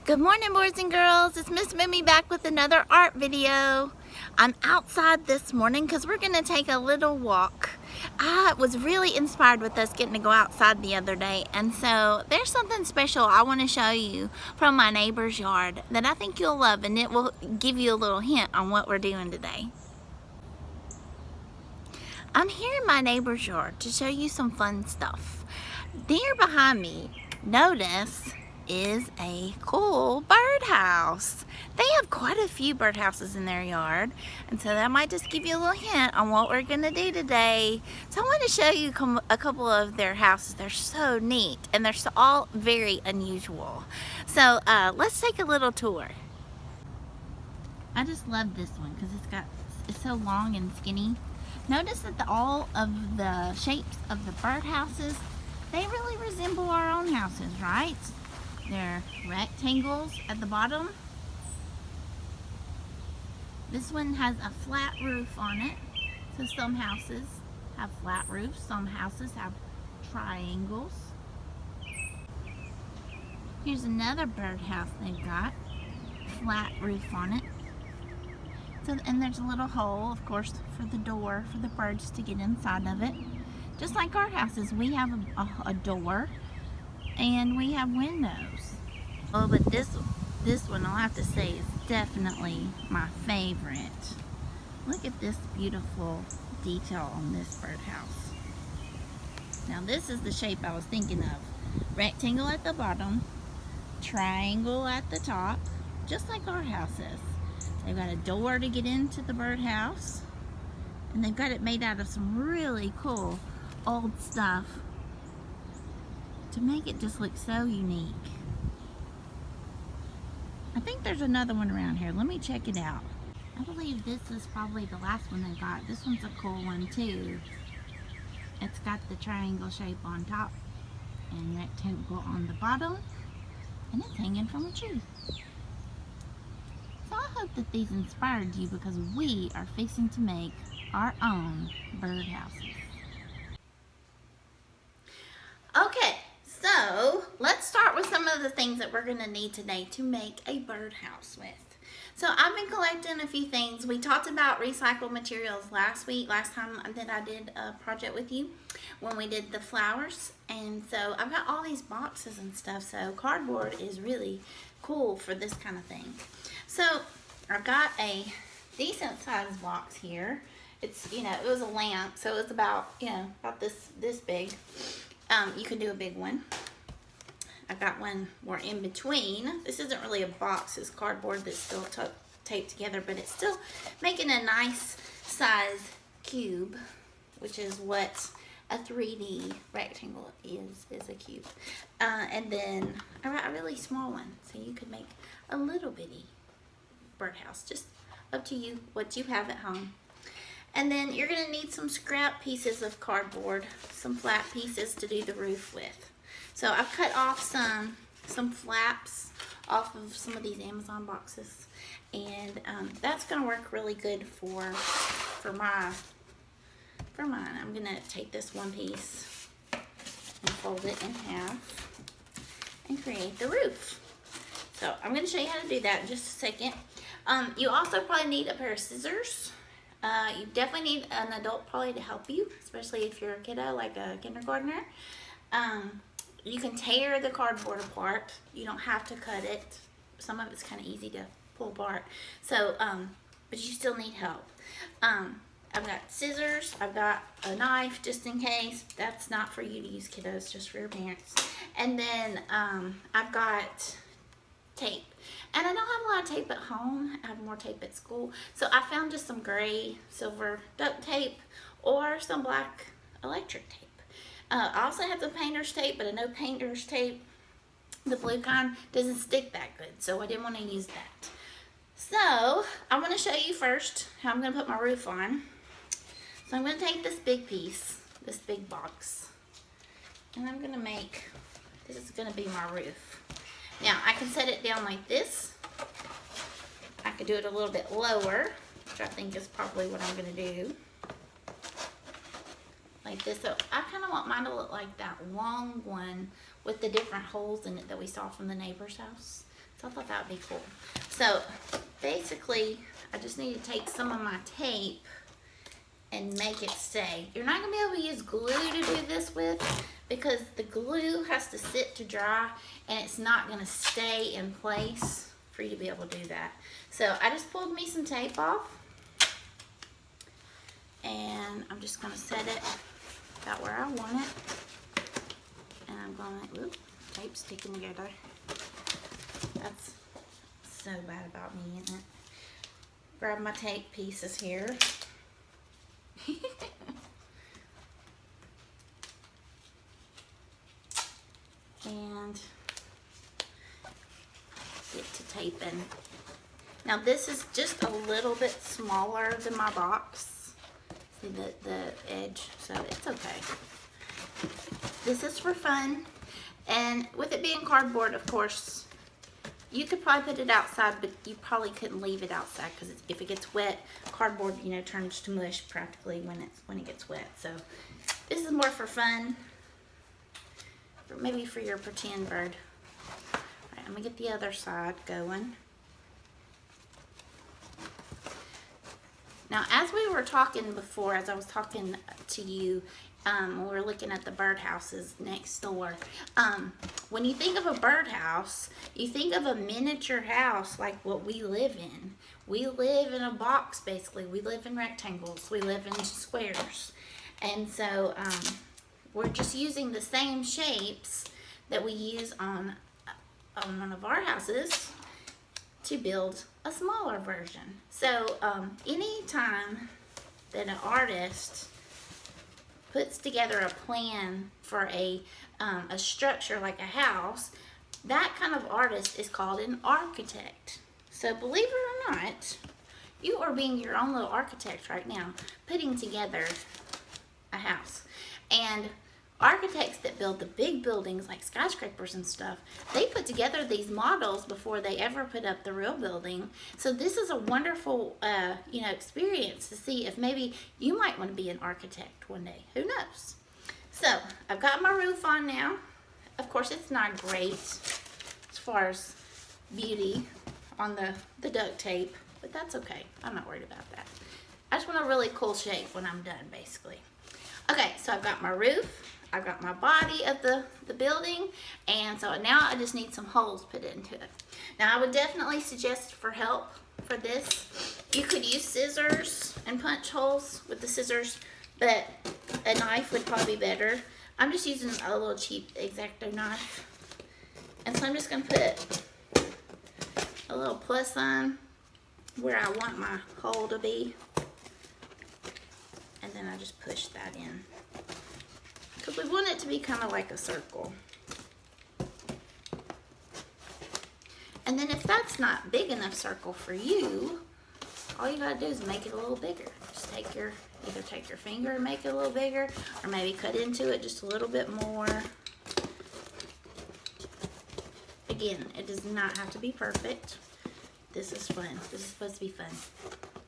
Good morning, boys and girls. It's Miss Moomey back with another art video. I'm outside this morning because we're going to take a little walk. I was really inspired with us getting to go outside the other day, and so there's something special I want to show you from my neighbor's yard that I think you'll love, and it will give you a little hint on what we're doing today. I'm here in my neighbor's yard to show you some fun stuff. There behind me, notice, is a cool birdhouse. They have quite a few birdhouses in their yard, and so that might just give you a little hint on what we're gonna do today. So I want to show you a couple of their houses. They're so neat, and they're all very unusual. So let's take a little tour. I just love this one because it's so long and skinny. Notice that all of the shapes of the birdhouses, they really resemble our own houses, right? They're rectangles at the bottom. This one has a flat roof on it. So some houses have flat roofs, some houses have triangles. Here's another birdhouse they've got, flat roof on it. So, and there's a little hole, of course, for the door for the birds to get inside of it. Just like our houses, we have a door and we have windows. Oh, but this one, I'll have to say, is definitely my favorite. Look at this beautiful detail on this birdhouse. Now this is the shape I was thinking of. Rectangle at the bottom, triangle at the top, just like our house is. They've got a door to get into the birdhouse, and they've got it made out of some really cool old stuff to make it just look so unique. I think there's another one around here. Let me check it out. I believe this is probably the last one they got. This one's a cool one too. It's got the triangle shape on top and rectangle on the bottom, and it's hanging from a tree. So I hope that these inspired you because we are fixing to make our own birdhouses. Okay, so let's start with some of the things that we're going to need today to make a birdhouse with. So I've been collecting a few things. We talked about recycled materials last time that I did a project with you when we did the flowers. And so I've got all these boxes and stuff, so cardboard is really cool for this kind of thing. So I've got a decent sized box here. It's, it was a lamp, so it's about, about this big. You can do a big one. I've got one more in between. This isn't really a box, it's cardboard that's still taped together, but it's still making a nice size cube, which is what a 3D rectangle is a cube. And then I got a really small one, so you could make a little bitty birdhouse, just up to you what you have at home. And then you're going to need some scrap pieces of cardboard, some flat pieces to do the roof with. So I've cut off some flaps off of some of these Amazon boxes, and that's going to work really good for mine. I'm going to take this one piece and fold it in half and create the roof. So I'm going to show you how to do that in just a second. You also probably need a pair of scissors. You definitely need an adult probably to help you, especially if you're a kiddo like a kindergartner. You can tear the cardboard apart. You don't have to cut it. Some of it's kind of easy to pull apart. So, but you still need help. I've got scissors. I've got a knife just in case. That's not for you to use, kiddos, just for your parents. And then I've got tape. And I don't have a lot of tape at home. I have more tape at school. So I found just some gray, silver duct tape or some black electric tape. I also have the painter's tape, but I know painter's tape, the blue kind, doesn't stick that good. So I didn't want to use that. So I'm going to show you first how I'm going to put my roof on. So I'm going to take this big piece, this big box, and I'm going to make, this is going to be my roof. Now, I can set it down like this. I could do it a little bit lower, which I think is probably what I'm going to do. Like this. So I kind of want mine to look like that long one with the different holes in it that we saw from the neighbor's house. So I thought that would be cool. So basically, I just need to take some of my tape and make it stay. You're not gonna be able to use glue to do this with because the glue has to sit to dry and it's not gonna stay in place for you to be able to do that. So I just pulled me some tape off and I'm just gonna set it about where I want it. And I'm gonna, oops, tape sticking together. That's so bad about me, isn't it? Grab my tape pieces here. And get to taping. Now this is just a little bit smaller than my box. See the edge, so it's okay. This is for fun. And with it being cardboard, of course, you could probably put it outside, but you probably couldn't leave it outside because if it gets wet, cardboard, you know, turns to mush practically when it gets wet. So this is more for fun, or maybe for your pretend bird. All right, I'm gonna get the other side going. Now, as we were talking before, as I was talking to you, when we were looking at the birdhouses next door, when you think of a birdhouse, you think of a miniature house like what we live in. We live in a box, basically. We live in rectangles. We live in squares. And so we're just using the same shapes that we use on one of our houses to build a smaller version. So anytime that an artist puts together a plan for a structure like a house, that kind of artist is called an architect. So believe it or not, you are being your own little architect right now, putting together a house. And architects that build the big buildings like skyscrapers and stuff, they put together these models before they ever put up the real building. So this is a wonderful experience to see if maybe you might want to be an architect one day. Who knows? So I've got my roof on now. Of course, it's not great as far as beauty on the duct tape, but that's okay. I'm not worried about that. I just want a really cool shape when I'm done, basically. Okay, so I've got my roof. I've got my body of the building, and so now I just need some holes put into it. Now I would definitely suggest for help for this, you could use scissors and punch holes with the scissors, but a knife would probably be better. I'm just using a little cheap X-Acto knife, and so I'm just gonna put a little plus sign where I want my hole to be, and then I just push that in. Because we want it to be kind of like a circle. And then if that's not big enough circle for you, all you gotta do is make it a little bigger. Just either take your finger and make it a little bigger, or maybe cut into it just a little bit more. Again, it does not have to be perfect. This is fun. This is supposed to be fun.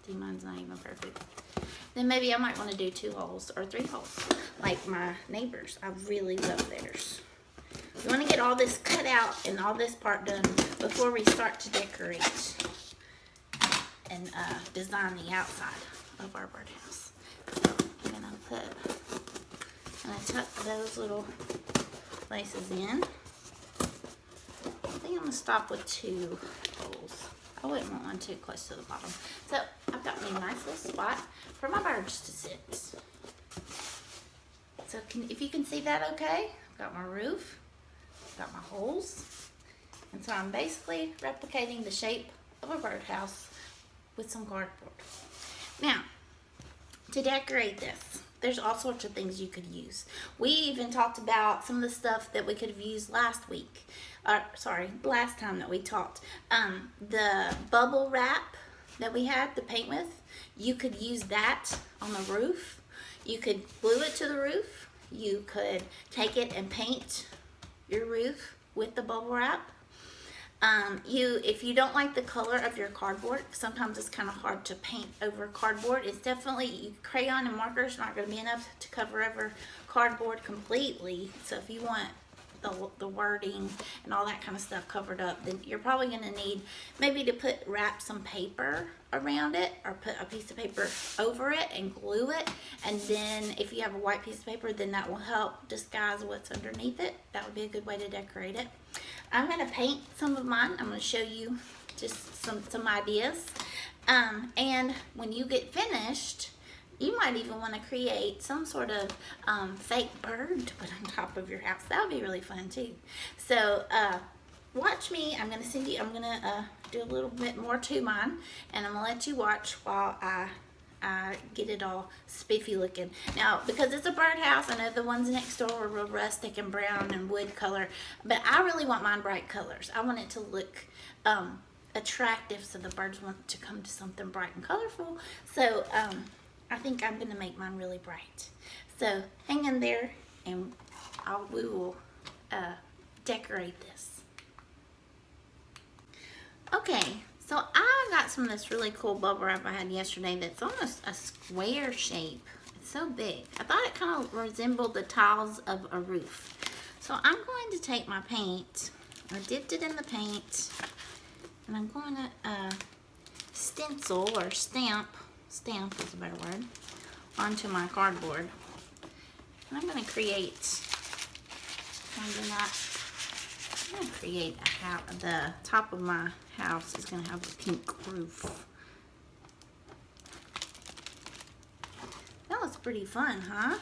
See, mine's not even perfect. Then maybe I might want to do 2 holes or 3 holes, like my neighbors. I really love theirs. We want to get all this cut out and all this part done before we start to decorate and design the outside of our birdhouse. So I'm gonna tuck those little places in. I think I'm gonna stop with 2 holes. I wouldn't want one too close to the bottom. So I've got me a nice little spot for my birds to sit. So if you can see that okay, I've got my roof, I've got my holes. And so I'm basically replicating the shape of a birdhouse with some cardboard. Now, to decorate this, there's all sorts of things you could use. We even talked about some of the stuff that we could have used last week. Last time that we talked. The bubble wrap that we had to paint with, you could use that on the roof. You could glue it to the roof. You could take it and paint your roof with the bubble wrap. If you don't like the color of your cardboard, sometimes it's kind of hard to paint over cardboard. It's definitely, crayon and marker is not going to be enough to cover over cardboard completely. So if you want the wording and all that kind of stuff covered up, then you're probably going to need maybe to wrap some paper around it, or put a piece of paper over it and glue it. And then if you have a white piece of paper, then that will help disguise what's underneath it. That would be a good way to decorate it. I'm going to paint some of mine. I'm going to show you just some ideas. And when you get finished, you might even want to create some sort of fake bird to put on top of your house. That would be really fun too. So watch me. I'm going to do a little bit more to mine, and I'm going to let you watch while I get it all spiffy looking. Now, because it's a birdhouse, I know the ones next door were real rustic and brown and wood color, but I really want mine bright colors. I want it to look attractive, so the birds want to come to something bright and colorful. So I think I'm going to make mine really bright. So hang in there, and we will decorate this. Okay, so I got some of this really cool bubble wrap I had yesterday that's almost a square shape. It's so big. I thought it kind of resembled the tiles of a roof. So I'm going to take my paint. I dipped it in the paint, and I'm going to stencil or stamp is a better word, onto my cardboard. And I'm going to create, the top of my house is going to have a pink roof. That looks pretty fun, huh?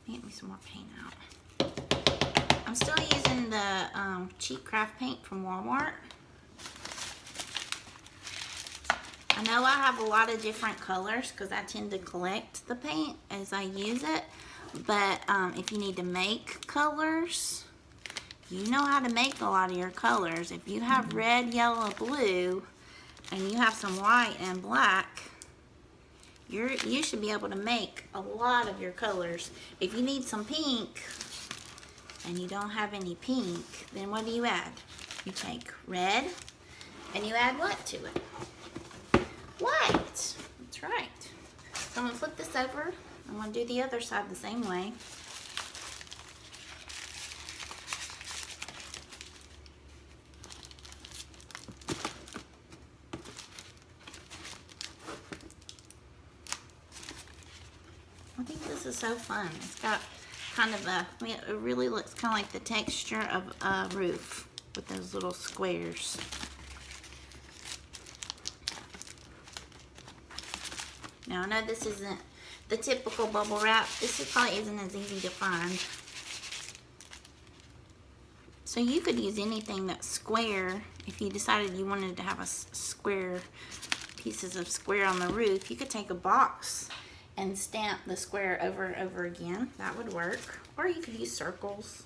Get me some more paint out. I'm still using the cheap craft paint from Walmart. I know I have a lot of different colors because I tend to collect the paint as I use it, but if you need to make colors, you know how to make a lot of your colors. If you have red, yellow, blue, and you have some white and black, you should be able to make a lot of your colors. If you need some pink and you don't have any pink, then what do you add? You take red and you add what to it? White. That's right. So I'm going to flip this over. I'm going to do the other side the same way. I think this is so fun. It's got kind of it really looks kind of like the texture of a roof with those little squares. Now, I know this isn't the typical bubble wrap. This probably isn't as easy to find. So you could use anything that's square. If you decided you wanted to have a square, pieces of square on the roof, you could take a box and stamp the square over and over again. That would work. Or you could use circles.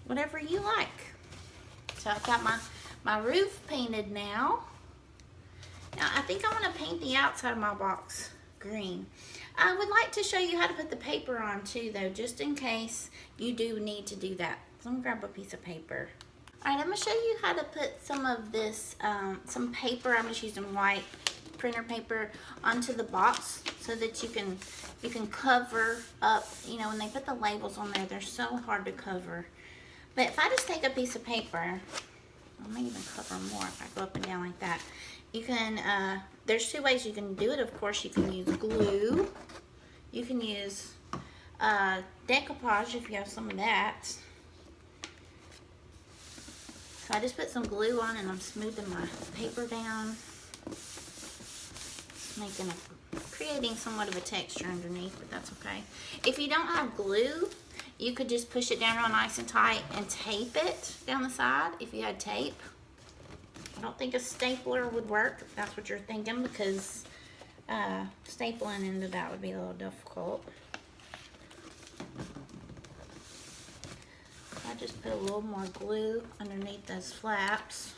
Whatever you like. So I've got my roof painted now. Now, I think I want to paint the outside of my box green. I would like to show you how to put the paper on too, though, just in case you do need to do that. So I'm going to grab a piece of paper. All right, I'm going to show you how to put some of this, some paper, I'm just using white printer paper, onto the box so that you can cover up, you know, when they put the labels on there, they're so hard to cover. But if I just take a piece of paper, I may even cover more if I go up and down like that. You can, there's two ways you can do it. Of course, you can use glue. You can use decoupage if you have some of that. So I just put some glue on and I'm smoothing my paper down. Creating somewhat of a texture underneath, but that's okay. If you don't have glue, you could just push it down real nice and tight and tape it down the side if you had tape. I don't think a stapler would work if that's what you're thinking, because stapling into that would be a little difficult. I just put a little more glue underneath those flaps.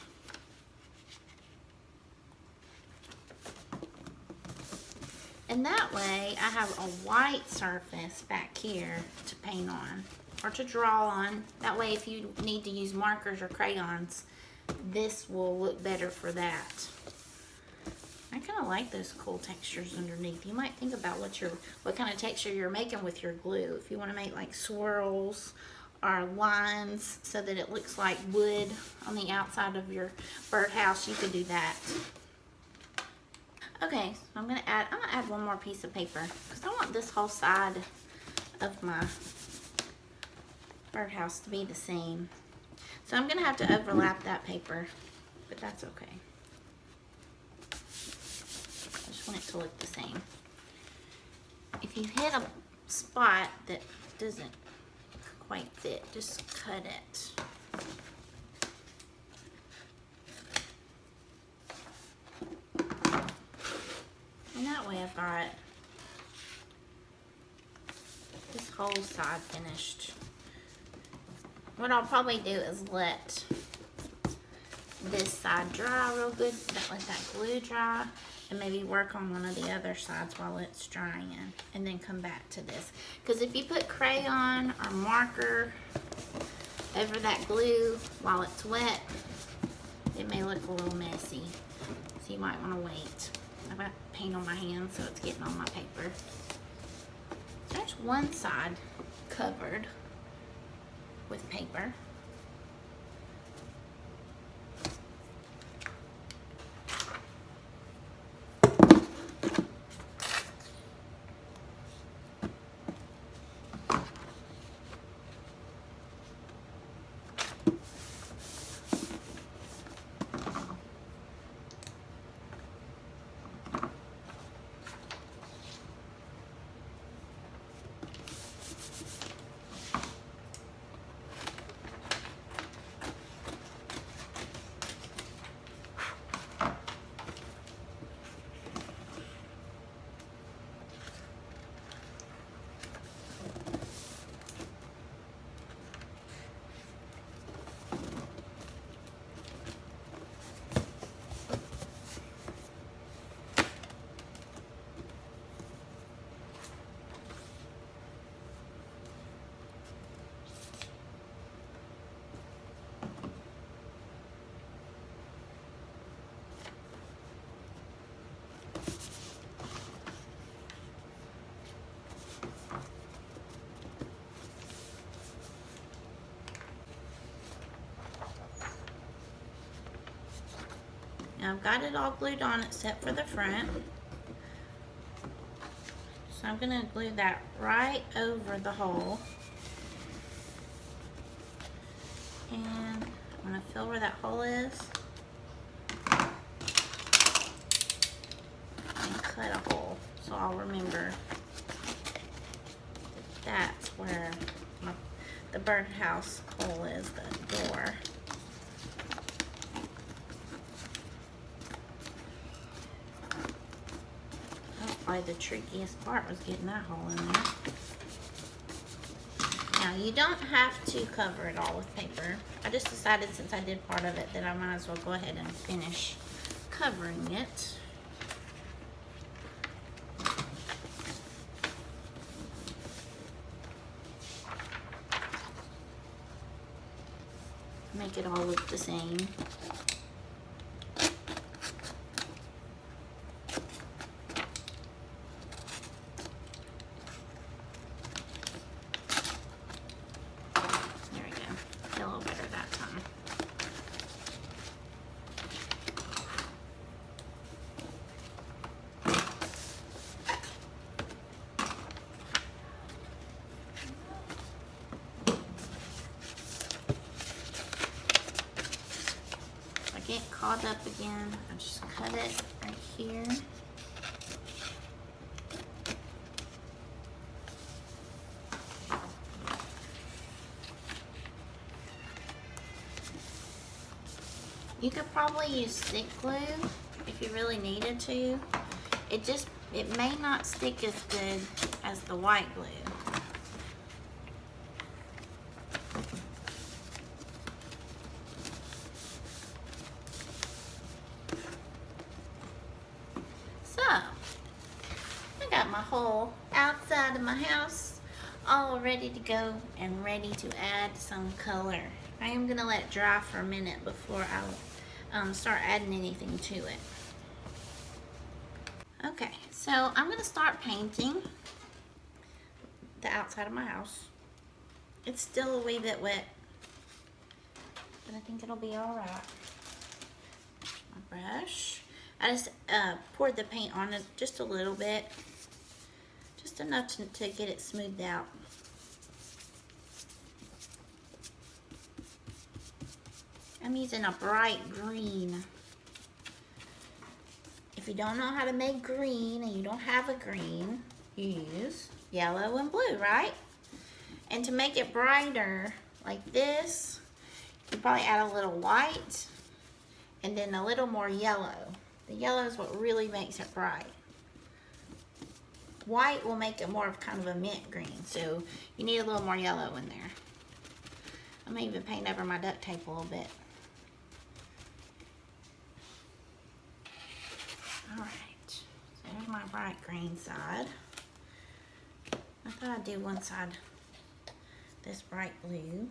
And that way I have a white surface back here to paint on or to draw on. That way if you need to use markers or crayons, this will look better for that. I kind of like those cool textures underneath. You might think about what kind of texture you're making with your glue. If you want to make like swirls or lines so that it looks like wood on the outside of your birdhouse, you could do that. Okay, so I'm gonna add one more piece of paper because I want this whole side of my birdhouse to be the same. So I'm gonna have to overlap that paper, but that's okay. I just want it to look the same. If you hit a spot that doesn't quite fit, just cut it. And that way I've got this whole side finished. What I'll probably do is let this side dry real good, let that glue dry, and maybe work on one of the other sides while it's drying, and then come back to this. Because if you put crayon or marker over that glue while it's wet, it may look a little messy. So you might want to wait. I've got paint on my hands, so it's getting on my paper. There's one side covered with paper. Now I've got it all glued on except for the front. So I'm going to glue that right over the hole. And I'm going to feel where that hole is. And cut a hole. So I'll remember that that's where the birdhouse hole is, the door. The trickiest part was getting that hole in there. Now you don't have to cover it all with paper. I just decided since I did part of it that I might as well go ahead and finish covering it. Make it all look the same. Get caught up again, I just cut it right here. You could probably use stick glue if you really needed to. It may not stick as good as the white glue. Whole outside of my house all ready to go and ready to add some color. I am going to let it dry for a minute before I start adding anything to it. Okay, so I'm going to start painting the outside of my house. It's still a wee bit wet, but I think it'll be all right. My brush. I just poured the paint on it just a little bit, just enough to get it smoothed out. I'm using a bright green. If you don't know how to make green and you don't have a green, you use yellow and blue, right? And to make it brighter like this, you probably add a little white and then a little more yellow. The yellow is what really makes it bright. White will make it more of kind of a mint green, so you need a little more yellow in there. I'm gonna even paint over my duct tape a little bit. All right, so there's my bright green side. I thought I'd do one side this bright blue.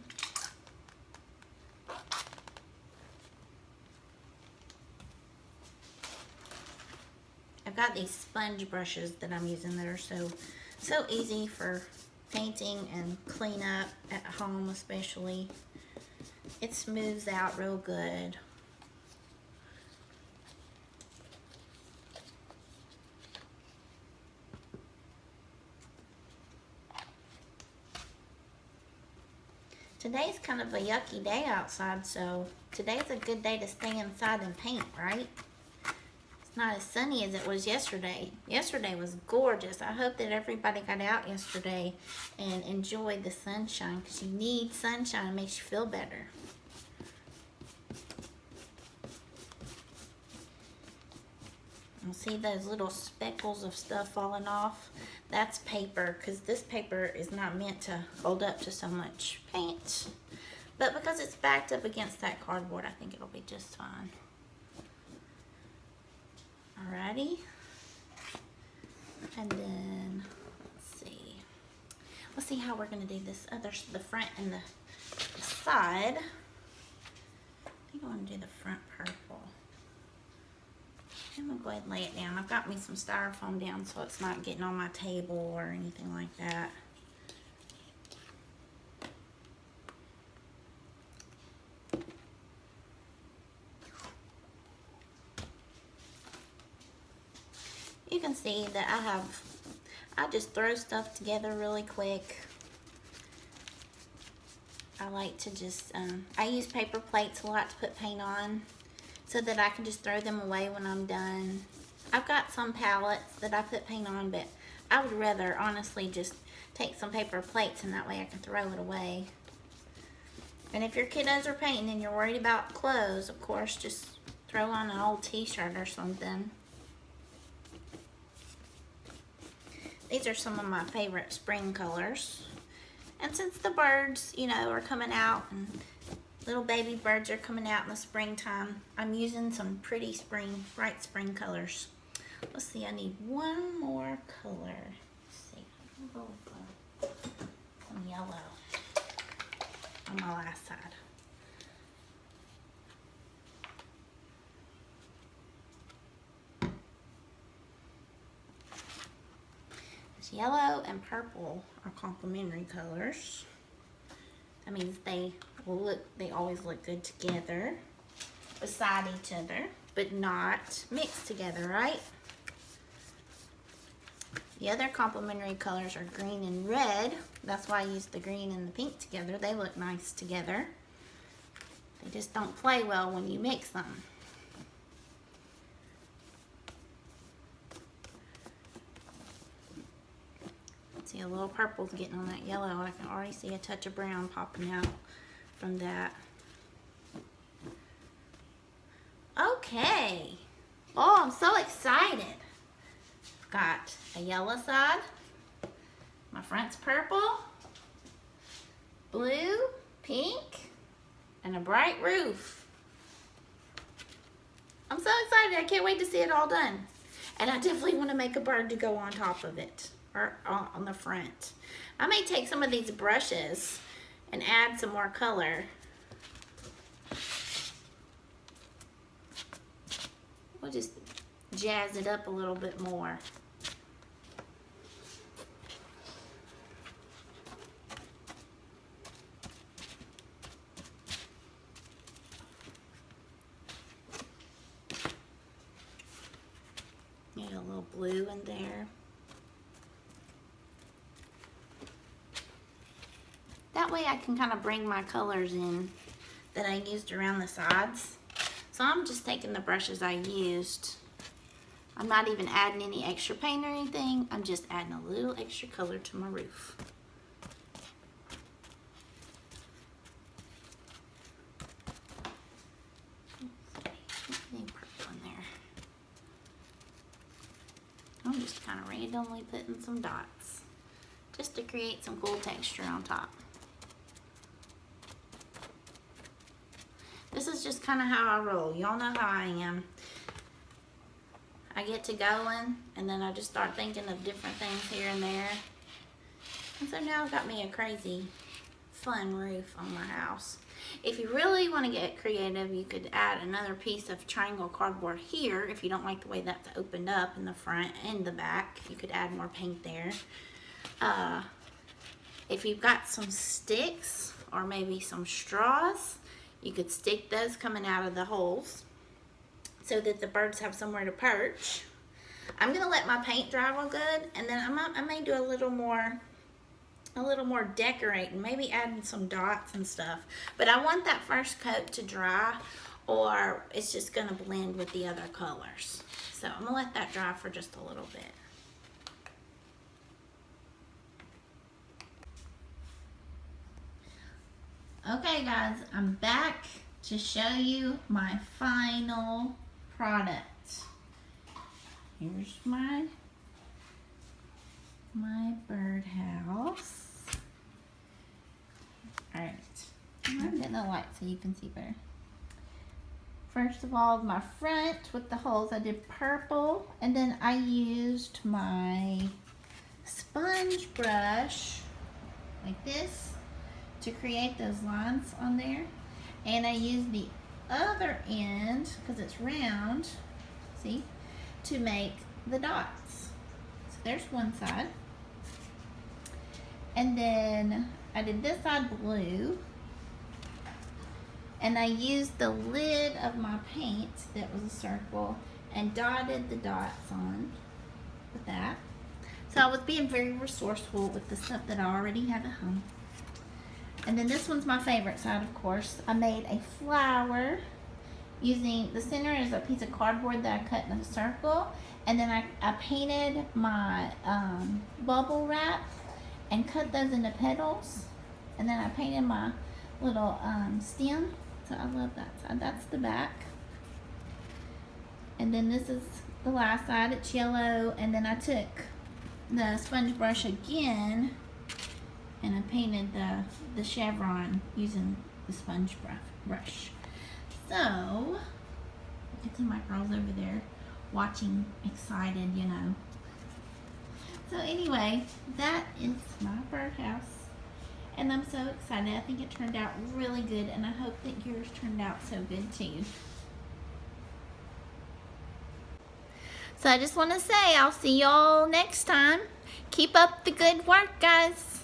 I've got these sponge brushes that I'm using that are so easy for painting and clean up at home especially. It smooths out real good. Today's kind of a yucky day outside, so today's a good day to stay inside and paint, right? It's not as sunny as it was yesterday. Yesterday was gorgeous. I hope that everybody got out yesterday and enjoyed the sunshine, because you need sunshine. It makes you feel better. You'll see those little speckles of stuff falling off. That's paper, because this paper is not meant to hold up to so much paint. But because it's backed up against that cardboard, I think it'll be just fine. Alrighty. And then, let's see how we're going to do this the front and the side. I think I want to do the front purple. I'm going to go ahead and lay it down. I've got me some styrofoam down so it's not getting on my table or anything like that. You can see that I just throw stuff together really quick. I like to just, I use paper plates a lot to put paint on, so that I can just throw them away when I'm done. I've got some palettes that I put paint on, but I would rather honestly just take some paper plates, and that way I can throw it away. And if your kiddos are painting and you're worried about clothes, of course, just throw on an old t-shirt or something. These are some of my favorite spring colors. And since the birds, you know, are coming out and little baby birds are coming out in the springtime, I'm using some pretty bright spring colors. Let's see, I need one more color. Let's see, I'm gonna go with some yellow on my last side. This yellow and purple are complementary colors. That means they always look good together, beside each other, but not mixed together, right? The other complementary colors are green and red. That's why I use the green and the pink together. They look nice together. They just don't play well when you mix them. See, a little purple's getting on that yellow. I can already see a touch of brown popping out from that. Okay. Oh, I'm so excited. Got a yellow side. My front's purple, blue, pink, and a bright roof. I'm so excited. I can't wait to see it all done. And I definitely want to make a bird to go on top of it, or on the front. I may take some of these brushes and add some more color. We'll just jazz it up a little bit more. little blue in there. That way I can kind of bring my colors in that I used around the sides. So I'm just taking the brushes I used. I'm not even adding any extra paint or anything. I'm just adding a little extra color to my roof. Any purple in there. I'm just kind of randomly putting some dots just to create some cool texture on top. This is just kind of how I roll. Y'all know how I am. I get to going and then I just start thinking of different things here and there. And so now I've got me a crazy fun roof on my house. If you really want to get creative, you could add another piece of triangle cardboard here. If you don't like the way that's opened up in the front and the back, you could add more paint there. If you've got some sticks or maybe some straws, you could stick those coming out of the holes so that the birds have somewhere to perch. I'm gonna let my paint dry real good, and then I may do a little more decorating, maybe adding some dots and stuff. But I want that first coat to dry, or it's just gonna blend with the other colors. So I'm gonna let that dry for just a little bit. Okay guys, I'm back to show you my final product. Here's my birdhouse. Alright, I'm getting the light so you can see better. First of all, my front with the holes, I did purple, and then I used my sponge brush like this to create those lines on there, and I used the other end because it's round, see, to make the dots. So there's one side, and then I did this side blue, and I used the lid of my paint that was a circle and dotted the dots on with that. So I was being very resourceful with the stuff that I already have at home. And then this one's my favorite side, of course. I made a flower using, the center is a piece of cardboard that I cut in a circle, and then I painted my bubble wrap and cut those into petals, and then I painted my little stem. So I love that side. That's the back. And then this is the last side. It's yellow, and then I took the sponge brush again and I painted the chevron using the sponge brush. So, you can see my girls over there watching, excited, you know. So anyway, that is my birdhouse. And I'm so excited. I think it turned out really good, and I hope that yours turned out so good too. So I just want to say I'll see y'all next time. Keep up the good work, guys.